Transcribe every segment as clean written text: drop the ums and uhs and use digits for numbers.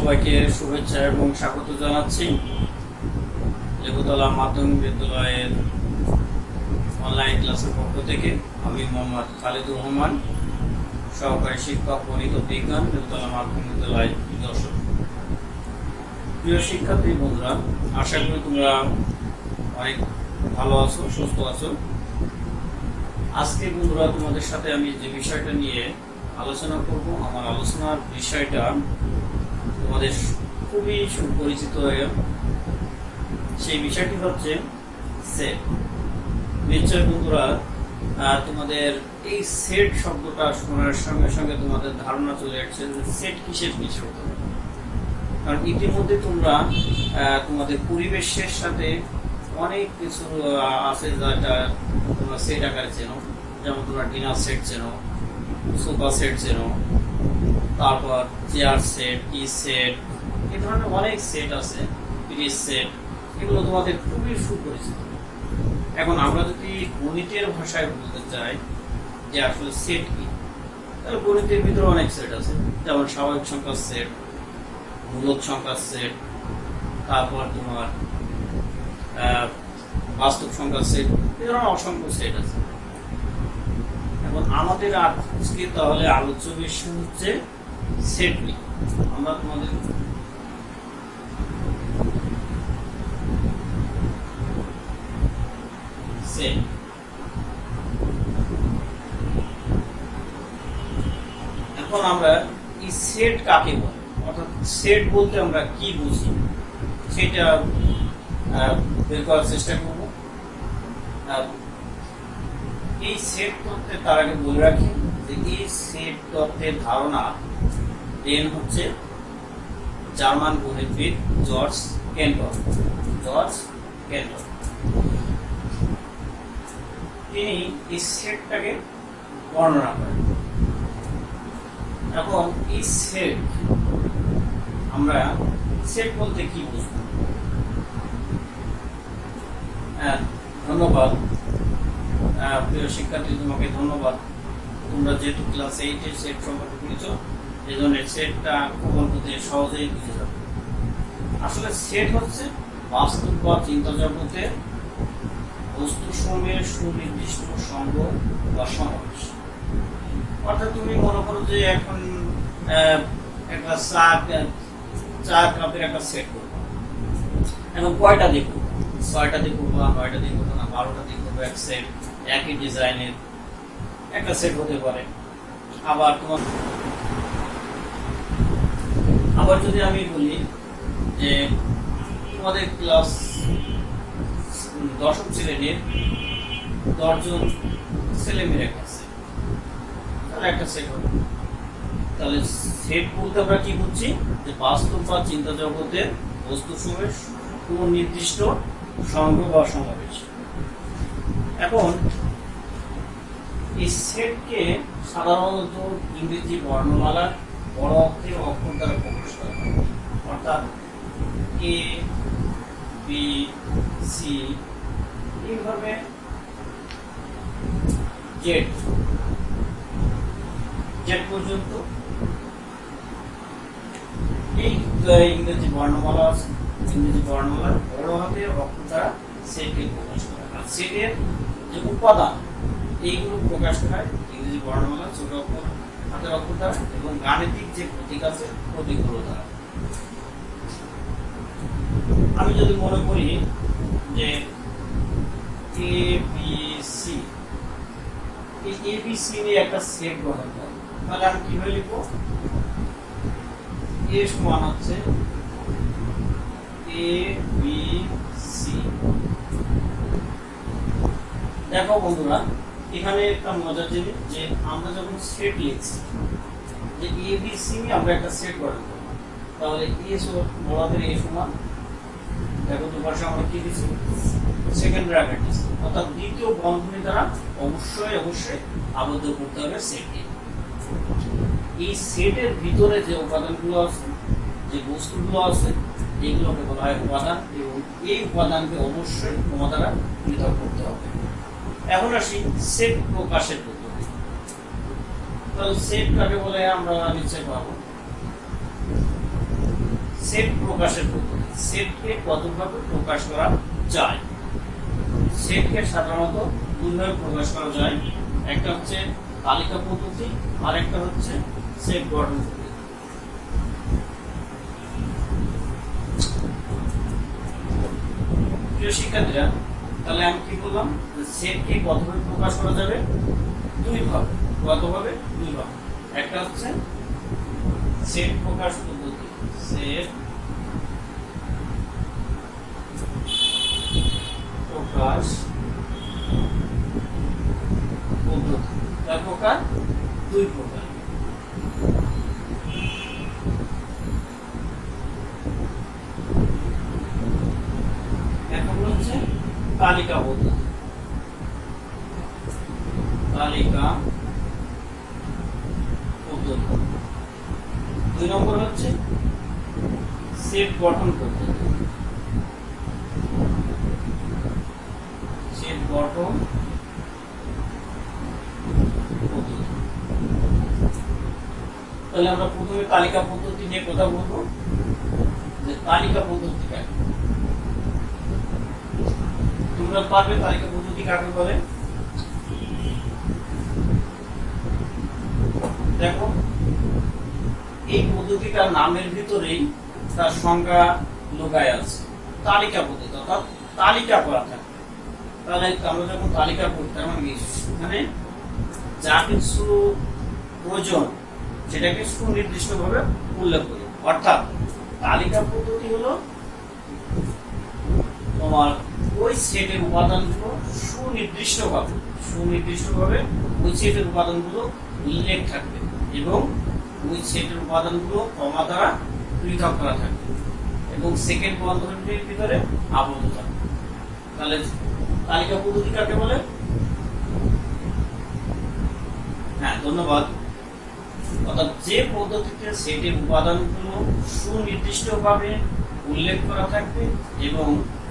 সবাইকে শুভেচ্ছা এবং স্বাগত জানাচ্ছি লেবুতলা মাধ্যমিক বিদ্যালয়ের অনলাইন ক্লাসের পক্ষ থেকে। আমি মোহাম্মদ খালিদুর রহমান, সহকারী শিক্ষক গণিত ও বিজ্ঞান, লেবুতলা মাধ্যমিক বিদ্যালয় দর্শক। প্রিয় শিক্ষার্থী বন্ধুরা, আশা করি তোমরা অনেক ভালো আছো, সুস্থ আছো। আজকে বন্ধুরা তোমাদের সাথে আমি যে বিষয়টা নিয়ে আলোচনা করব, আমার আলোচনার বিষয়টা তোমাদের খুবই সুপরিচিত। সেই বিষয়টি হচ্ছে সেট। নিশ্চয় বন্ধুরা তোমাদের এই সেট শব্দটা শোনার সঙ্গে সঙ্গে তোমাদের ধারণা চলে আসছে যে সেট কিসের কিছু হতে পারে। কারণ ইতিমধ্যে তোমরা তোমাদের পরিবেশের সাথে অনেক কিছু আছে যেটা তোমরা সেট আকারে চেনো। যেমন তোমরা ডিনার সেট চেনো, সোফা সেট চেনো, তারপর চেয়ার সেট, কি সেট, এই ধরনের অনেক সেট আছে, ফ্রিজ সেট, এগুলো তোমাদের খুবই সুপরিচিত। এখন আমরা যদি গণিতের ভাষায় বলতে চাই যে আসলে সেট কি, তাহলে গণিতের ভিতরে অনেক সেট আছে। যেমন স্বাভাবিক সংখ্যার সেট, মূলদ সংখ্যার সেট, তারপর তোমার বাস্তব সংখ্যার সেট, এই ধরনের অসংখ্য সেট আছে। এখন আমাদের আজকে তাহলে আলোচ্য বিষয় হচ্ছে সেট কি। আমরা তোমাদের সেট, এখন আমরা এই সেট কাকে বলে, অর্থাৎ সেট বলতে আমরা কি বুঝি সেটা বের করার চেষ্টা করব। এই সেট তত্ত্বের তার আগে বলে রাখি যে এই সেট তত্ত্বের ধারণা দেন হচ্ছে জার্মান গণিতবিদ জর্জ ক্যান্টর। তিনি এই সেটটাকে বর্ণনা করেন। এখন এই সেট, আমরা সেট বলতে কি বুঝব? ধন্যবাদ প্রিয় শিক্ষার্থী, তোমাকে ধন্যবাদ। তোমরা যেহেতু ক্লাস 8 এর সেট সম্পর্কে পড়েছ, এই জন্য সেটটা খুব অল্পতে সহজেই বুঝে যাবে। আসলে সেট হচ্ছে বাস্তব বা চিন্তা জগতে বস্তু সমূহের সুনির্দিষ্ট সংঘ বা সমাবেশ। অর্থাৎ তুমি মনে করো যে এখন একটা চা কাপের একটা সেট করবো। এখন কয়টা দিয়ে করবো? 6টা দিয়ে করবো, 9টা দিয়ে করবো, না 12টা দিয়ে করবো। এক সেট একই ডিজাইনের একটা সেট হতে পারে। আবার যদি আমি বলি যে তোমাদের ক্লাস 10ম শ্রেণীর 10 জন ছেলে মেয়ের একটা সেট, তাহলে একটা সেট হবে। তাহলে সেট বলতে আমরা কি বুঝছি? যে বাস্তব বা চিন্তা জগতের বস্তুসমূহের সুনির্দিষ্ট সংঘ বা সমাবেশ। এখন এই সেটকে সাধারণত ইংরেজি বর্ণমালার বড় অক্ষরে অক্ষর দ্বারা প্রকাশ করা হয়। অর্থাৎ এ, বি, সি, এইভাবে জেড পর্যন্ত এই ইংরেজি বর্ণমালা আছে। ইংরেজি বর্ণমালার বড় হাতের অক্ষর দ্বারা সেটকে প্রকাশ করা হয়। আর সেটের যে উপাদান, এইগুলো প্রকাশ করা হয় ইংরেজি বর্ণমালা ছোট অক্ষর হাতের অক্ষর দ্বারা এবং গাণিতিক যে প্রতীক আছে প্রতীকগুলো দ্বারা। আমি যদি মনে করি যে এ বি সি, এই এ বি সি নিয়ে একটা সেট গঠন করব, তাহলে আমি কিভাবে লিখবো? এ সমান হচ্ছে এ বি সি। দেখো বন্ধুরা, এখানে একটা মজার জিনিস যে আমরা যখন সেট লিখছি যে এ বি সি নিয়ে আমরা একটা সেট গঠন করব, তাহলে বড়দের এ সমান, দেখো দুপাশে আমরা কি দিচ্ছি? সেকেন্ড ব্র্যাকেট দিচ্ছি। অর্থাৎ দ্বিতীয় বন্ধনী দ্বারা অবশ্যই আবদ্ধ করতে হবে সেটকে। এই সেটের ভিতরে যে উপাদানগুলো আছে, যে বস্তুগুলো আছে, এইগুলোকে বলা হয় উপাদান এবং এই উপাদানকে অবশ্যই তোমার দ্বারা পৃথক করতে হবে। এখন আসি সেট প্রকাশের পদ্ধতি। তাহলে সেট কাকে বলে আমরা নিশ্চয় পাবো। সেট প্রকাশের পদ্ধতি। সেটকে কতভাবে প্রকাশ করা যায়? সেটকে সাধারণত দুইভাবে প্রকাশ করা যায়, একটা হচ্ছে তালিকা পদ্ধতি আর একটা হচ্ছে সেট গঠন পদ্ধতি। প্রিয় শিক্ষার্থীরা, তাহলে আমি কি বললাম, সেটকে কতভাবে প্রকাশ করা যাবে? দুইভাবে। কতভাবে? দুইভাবে। একটা হচ্ছে সেট প্রকাশ পদ্ধতি, সেট প্রকাশ পদ্ধতি। তার প্রকার দুই প্রকার। এখন হচ্ছে তালিকা পদ্ধতি। তালিকা পদ্ধতি। দুই নম্বর হচ্ছে সেট গঠন পদ্ধতি। সেট গঠন পদ্ধতি। তাহলে আমরা প্রথমে তালিকা পদ্ধতি নিয়ে কথা বলবো, যে তালিকা পদ্ধতি কাকে, তোমরা পারবে তালিকা পদ্ধতি কাকে বলে? দেখো, এই পদ্ধতিটার নামের ভিতরেই তার সংজ্ঞা লুকায় আছে। তালিকা পদ্ধতি অর্থাৎ তালিকা করা থাকে। তাহলে আমরা যখন তালিকা করি তার মানে এখানে যা কিছু প্রয়োজন সেটাকে সুনির্দিষ্টভাবে উল্লেখ করি। অর্থাৎ তালিকা পদ্ধতি হলো তোমার ওই সেটের উপাদানগুলো সুনির্দিষ্টভাবে ওই সেটের উপাদানগুলো উল্লেখ থাকবে এবং ওই সেটের উপাদানগুলো কমা দ্বারা পৃথক করা থাকবে এবং সেকেন্ড বন্ধনীর ভিতরে আবদ্ধ থাকবে। তাহলে তালিকা পদ্ধতি কাকে বলে? হ্যাঁ, ধন্যবাদ। অর্থাৎ যে পদ্ধতিতে সেটের উপাদানগুলো সুনির্দিষ্টভাবে উল্লেখ করা থাকবে এবং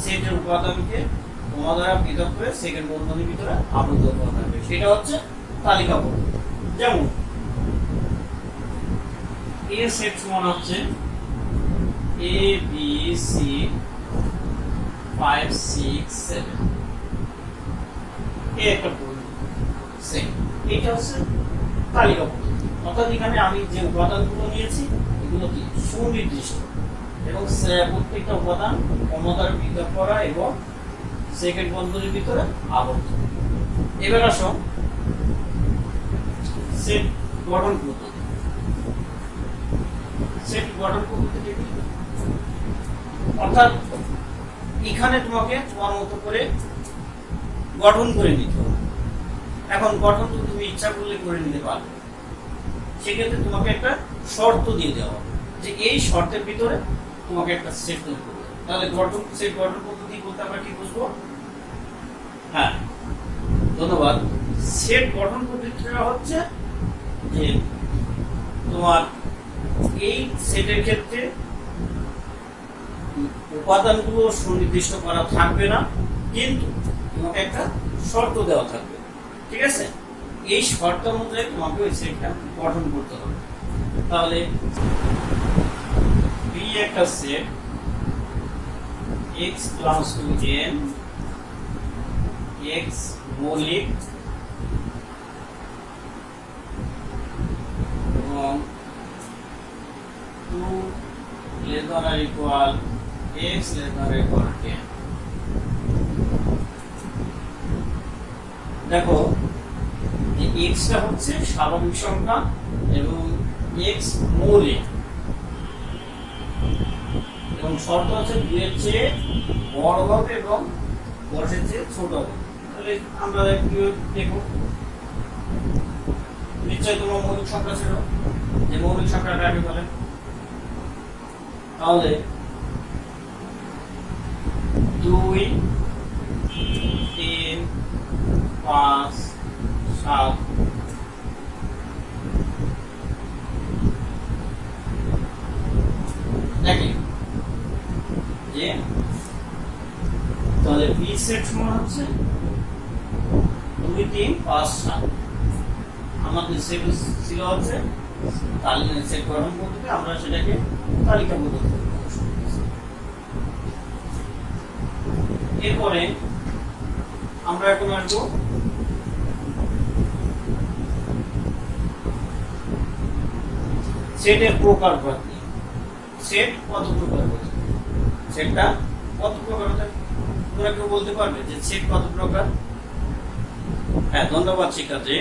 সেটের উপাদানকে কমা দ্বারা পৃথক করে সেকেন্ড বন্ধনীর ভিতরে আবদ্ধ করা থাকবে, সেটা হচ্ছে তালিকা পদ্ধতি। যেমন এ সেট সমান হচ্ছে এ বি সি 5 6 7, এই একটা সেট। এটা হচ্ছে তালিকা পদ্ধতি। অর্থাৎ এখানে আমি যে উপাদানগুলো নিয়েছি এগুলো কি সুনির্দিষ্ট এবং প্রত্যেকটা উপাদান কমা দ্বারা পৃথক করা এবং সেকেন্ড বন্ধনীর ভিতরে আবদ্ধ। এবার আসো সেট গঠন পদ্ধতি। সেট গঠন পদ্ধতি কি? অর্থাৎ এখানে তোমাকে তোমার মতো করে গঠন করে নিতে হবে। এখন গঠন তো তুমি ইচ্ছা করলে করে নিতে পারবে, সেক্ষেত্রে তোমাকে একটা শর্ত দিয়ে দেওয়া হবে যে এই শর্তের ভিতরে তোমাকে একটা সেট তৈরি করতে হবে। তাহলে সেট গঠন পদ্ধতি বলতে আমরা কি বুঝবো? হ্যাঁ, ধন্যবাদ। সেট গঠন পদ্ধতিটা হচ্ছে যে তোমার এই সেটের ক্ষেত্রে উপাদানগুলো সুনির্দিষ্ট করা থাকবে না, কিন্তু তোমাকে একটা শর্ত দেওয়া থাকবে। ঠিক আছে, এই শর্ত অনুযায়ী তোমাকে ওই সেটটা গঠন করতে হবে। তাহলে বি একটা set x belongs to n, x মৌলিক এবং 2 less than or equal x less than or equal 10। দেখো, x টা হচ্ছে স্বাভাবিক সংখ্যা এবং x মৌলিক এবং শর্ত হচ্ছে 2 এর চেয়ে বড় হবে এবং 10 এর চেয়ে ছোট হবে। তাহলে আমরা একটু দেখো, নিশ্চয়ই তোমার মৌলিক সংখ্যা ছিল, যে মৌলিক সংখ্যাটা আমি বলে, তাহলে 2 3 5 7 দেখি যে তাহলে বি সেট সমান হচ্ছে 2 3 5 7। আমাদের সেট ছিল হচ্ছে তালিকা সেট গঠন পদ্ধতি, আমরা সেটাকে তালিকা পদ্ধতি। এরপরে আমরা এখন আসবো সেটের প্রকার প্রতি। সেট কত প্রকার হতে পারে, সেটটা কত প্রকার হতে পারে? তোমরা কেউ বলতে পারবে যে সেট কত প্রকার? হ্যাঁ, ধন্যবাদ শিক্ষার্থী।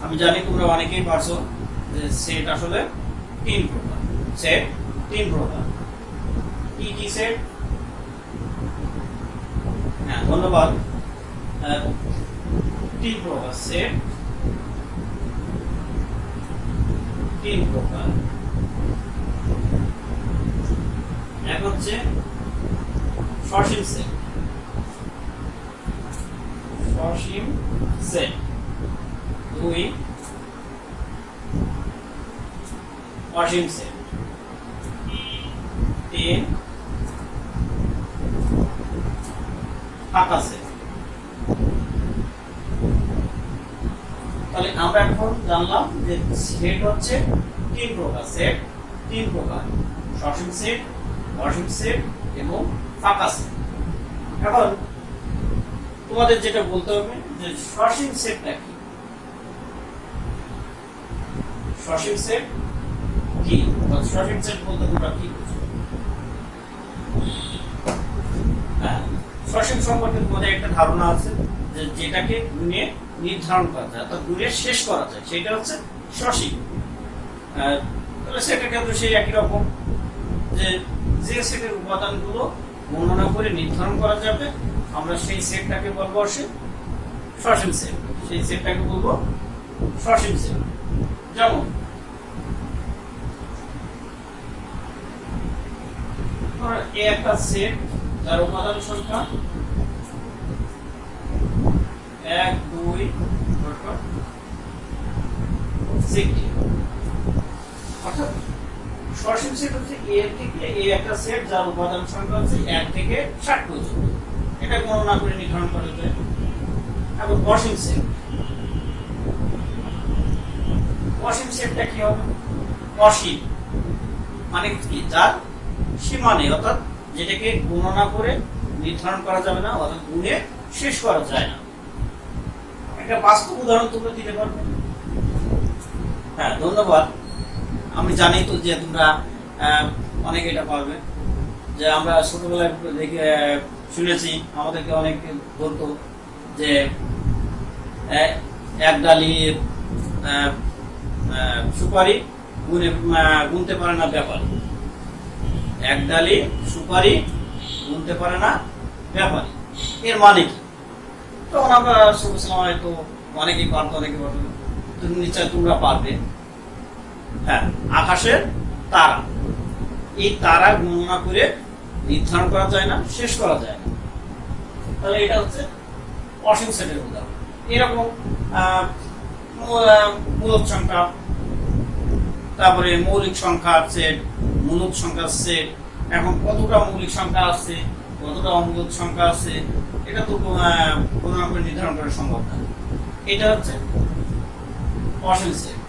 আমি জানি তোমরা অনেকেই পারছো যে সেট আসলে 3 প্রকার। সেট 3 প্রকার। কি কি সেট? হ্যাঁ, ধন্যবাদ। 3 প্রকার সেট, 3 প্রকার। এক হচ্ছে সসীম সেট, সসীম সেট। 2 অসীম সেট। 3 ফাঁকা সেট। তাহলে আমরা এখন জানলাম যে সেট হচ্ছে 3 প্রকার। সেট 3 প্রকার: সসীম সেট, অসীম সেট এবং ফাঁকা সেট। এখন তোমাদের যেটা বলতে হবে যে সসীম সেটটা কি? সসীম সেট কি? সসীম সেট বলতে তোমরা কি বুঝো? হ্যাঁ, সসীম সম্পর্কে তোমাদের একটা ধারণা আছে যে যেটাকে গুণে নির্ধারণ করা যায়, অর্থাৎ গুণে শেষ করা যায়, সেটা হচ্ছে সসীম। তাহলে সেটার ক্ষেত্রে সেই একই রকম, যে যে সেটের উপাদানগুলো গণনা করে নির্ধারণ করা যাবে আমরা সেই সেটটাকে বলবো সসীম সেট। সেই সেটটাকে বলবো সসীম সেট। যেমন একটা সেট যার উপাদান সংখ্যা 1 2 6। অর্থাৎ সসীম সেট হচ্ছে এ থেকে একটা সেট যার উপাদান সংখ্যা হচ্ছে 1 থেকে 60 পর্যন্ত। এটা গণনা করে নির্ধারণ করা যায়। এবং অসীম সেট, অসীম সেটটা কি হবে? অসীম মানে কি? যার সীমা নেই, অর্থাৎ যেটাকে গণনা করে নির্ধারণ করা যাবে না, অর্থাৎ গুণে শেষ করা যায় না। একটা বাস্তব উদাহরণ তোমরা দিতে পারবে? হ্যাঁ, ধন্যবাদ। আমি জানি তো যে তোমরা অনেকে এটা পারবে। যে আমরা ছোটবেলায় দেখে শুনেছি, আমাদেরকে অনেক বলতো যে এক ডালি সুপারি গুনতে পারে না ব্যাপারী। এক ডালি সুপারি গুনতে পারে না ব্যাপারী। এর মানে কি? তখন আমরা ছোট ছিলাম, হয়তো অনেকেই পারতো, অনেকে পারতো। নিশ্চয় তোমরা পারবে। হ্যাঁ, আকাশের তারা, এই তারা গণনা করে নির্ধারণ করা যায় না, শেষ করা যায় না। তাহলে এটা হচ্ছে অসীম সেটের উদাহরণ। এরকম মূলদ সংখ্যা, তারপরে মৌলিক সংখ্যার সেট, মূলদ সংখ্যার সেট। এখন কতটা মৌলিক সংখ্যা আছে, কতটা অমূলদ সংখ্যা আছে, এটা তো গণনা করে নির্ধারণ করা সম্ভব না। এটা হচ্ছে অসীম সেট।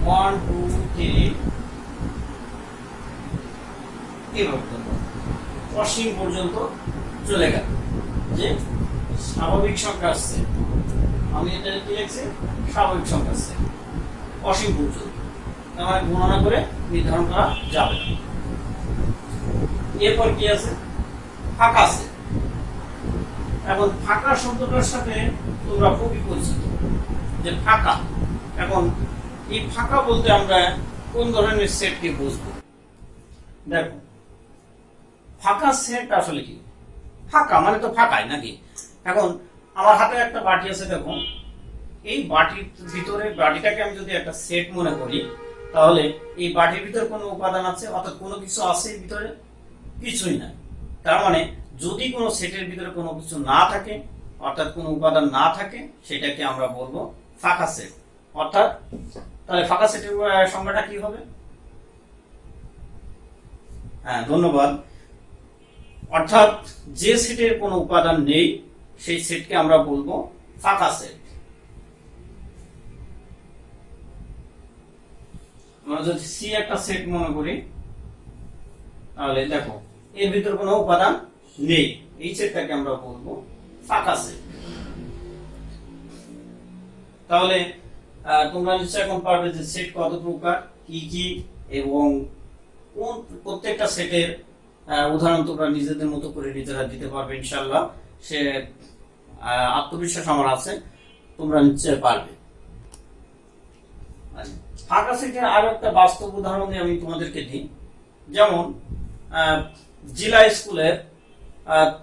ওয়ান টু থ্রি অসীম পর্যন্ত চলে গেল। যে স্বাভাবিক সংখ্যা আসছে, আমি এটা কি লিখছি? স্বাভাবিক সংখ্যা আসছে অসীম পর্যন্ত, তার গণনা করে নির্ধারণ করা যাবে না। এরপর কি আছে? ফাঁকা আছে। এখন ফাঁকা শব্দটার সাথে তোমরা খুবই পরিচিত, যে ফাঁকা। এখন এই ফাঁকা বলতে আমরা কোন ধরনের সেটকে বুঝবো? দেখো, ফাঁকা সেট আসলে কি? ফাঁকা মানে তো ফাঁকাই নাকি? এখন আমার হাতে একটা বাটি আছে, দেখো, এই বাটির ভিতরে, বাটিটাকে আমি যদি একটা সেট মনে করি, তাহলে এই বাটির ভিতরে কোনো উপাদান আছে, অর্থাৎ কোনো কিছু আছে ভিতরে? কিছুই না। তার মানে যদি কোনো সেটের ভিতরে কোনো কিছু না থাকে, অর্থাৎ কোনো উপাদান না থাকে, সেটাকে আমরা বলবো ফাঁকা সেট। অর্থাৎ তাহলে ফাঁকা সেটের সংজ্ঞাটা কি হবে? হ্যাঁ, ধন্যবাদ। অর্থাৎ যে সেটের কোনো উপাদান নেই, সেই সেটকে আমরা বলবো ফাঁকা সেট। আমরা যদি সি একটা সেট মনে করি, তাহলে দেখো এর ভিতর কোনো উপাদান নেই, এই সেটটাকে আমরা বলবো ফাঁকা সেট। তাহলে তোমরা নিশ্চয়ই এখন পারবে যে সেট কত প্রকার, কি কি, এবং কোন প্রত্যেকটা সেটের উদাহরণ তোমরা নিজেদের মতো করে নিজেরা দিতে পারবে ইনশাআল্লাহ। সে আত্মবিশ্বাস আমার আছে, তোমরা নিশ্চয়ই পারবে। ফাঁকা সেটের আরো একটা বাস্তব উদাহরণ আমি তোমাদেরকে দিই। যেমন জেলা স্কুলের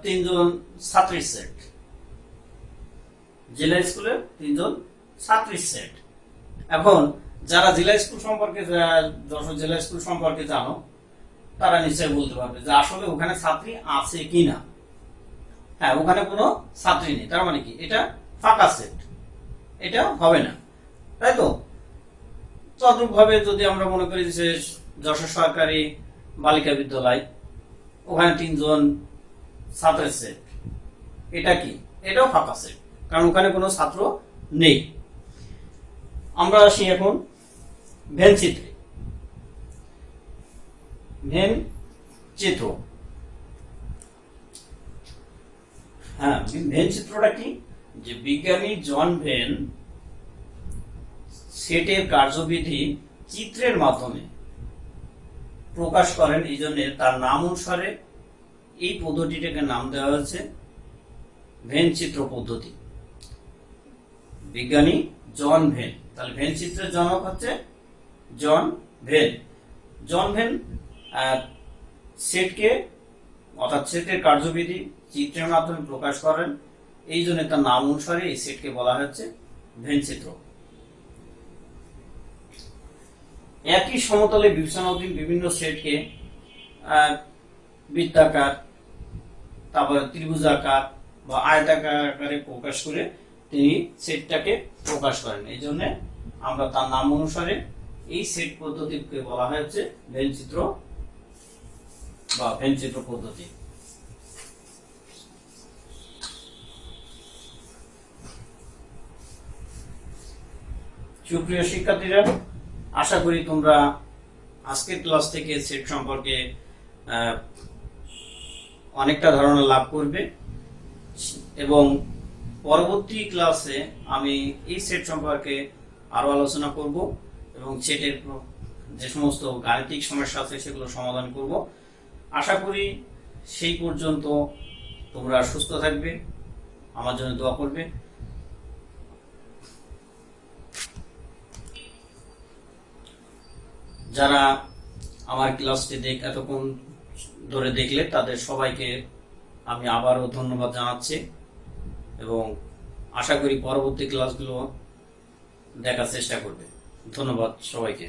3 জন ছাত্রীর সেট, জেলা স্কুলের 3 জন ছাত্রীর সেট। এখন যারা জেলা স্কুল সম্পর্কে, যশোর জেলা স্কুল সম্পর্কে জানো, তারা নিশ্চয়ই বলতে পারবে যে আসলে ওখানে ছাত্রী আছে কিনা। হ্যাঁ, ওখানে কোনো ছাত্রী নেই, তার মানে কি এটা ফাঁকা সেট, এটা হবে না, তাই তো? তদ্রূপ ভাবে যদি আমরা মনে করি যে যশোর সরকারি বালিকা বিদ্যালয়, ওখানে 3 জন ছাত্রের সেট, এটা কি? এটাও ফাঁকা সেট, কারণ ওখানে কোনো ছাত্র নেই। আমরা আসি এখন ভেন চিত্রে। ভেন চিত্র, হ্যাঁ, ভেন চিত্রটা কি? যে বিজ্ঞানী জন ভেন সেটের কার্যবিধি চিত্রের মাধ্যমে প্রকাশ করেন, এই জন্য তার নাম অনুসারে এই পদ্ধতিটাকে নাম দেওয়া হয়েছে ভেন চিত্র পদ্ধতি। বিজ্ঞানী জন ভেন, তাহলে ভেন চিত্রের জনক হচ্ছে জন ভেন। জন ভেন সেটকে, অর্থাৎ সেটের কার্যবিধি চিত্রের মাধ্যমে প্রকাশ করেন, এই জন্য তার নাম অনুসারে এই সেটকে বলা হচ্ছে ভেন চিত্র। একই সমতলে বিবেচনাধীন বিভিন্ন সেটকে বৃত্তাকার, তারপরে ত্রিভুজাকার বা আয়তাকার আকারে প্রকাশ করে তিনি সেটটাকে প্রকাশ করেন, এই জন্য আমরা তার নাম অনুসারে এই সেট পদ্ধতিকে বলা হয়েছে ভেন চিত্র বা ভেন চিত্র পদ্ধতি। সুপ্রিয় শিক্ষার্থীরা, আশা করি তোমরা আজকের ক্লাস থেকে সেট সম্পর্কে অনেকটা ধারণা লাভ করবে, এবং পরবর্তী ক্লাসে আমি এই সেট সম্পর্কে আরো আলোচনা করব এবং সেটের যে সমস্ত গাণিতিক সমস্যা আছে সেগুলো সমাধান করব। আশা করি সেই পর্যন্ত তোমরা সুস্থ থাকবে, আমার জন্য দোয়া করবে। যারা আমার ক্লাসটি এতক্ষণ ধরে দেখলে তাদের সবাইকে আমি আবারও ধন্যবাদ জানাচ্ছি, এবং আশা করি পরবর্তী ক্লাসগুলো দেখার চেষ্টা করবে। ধন্যবাদ সবাইকে।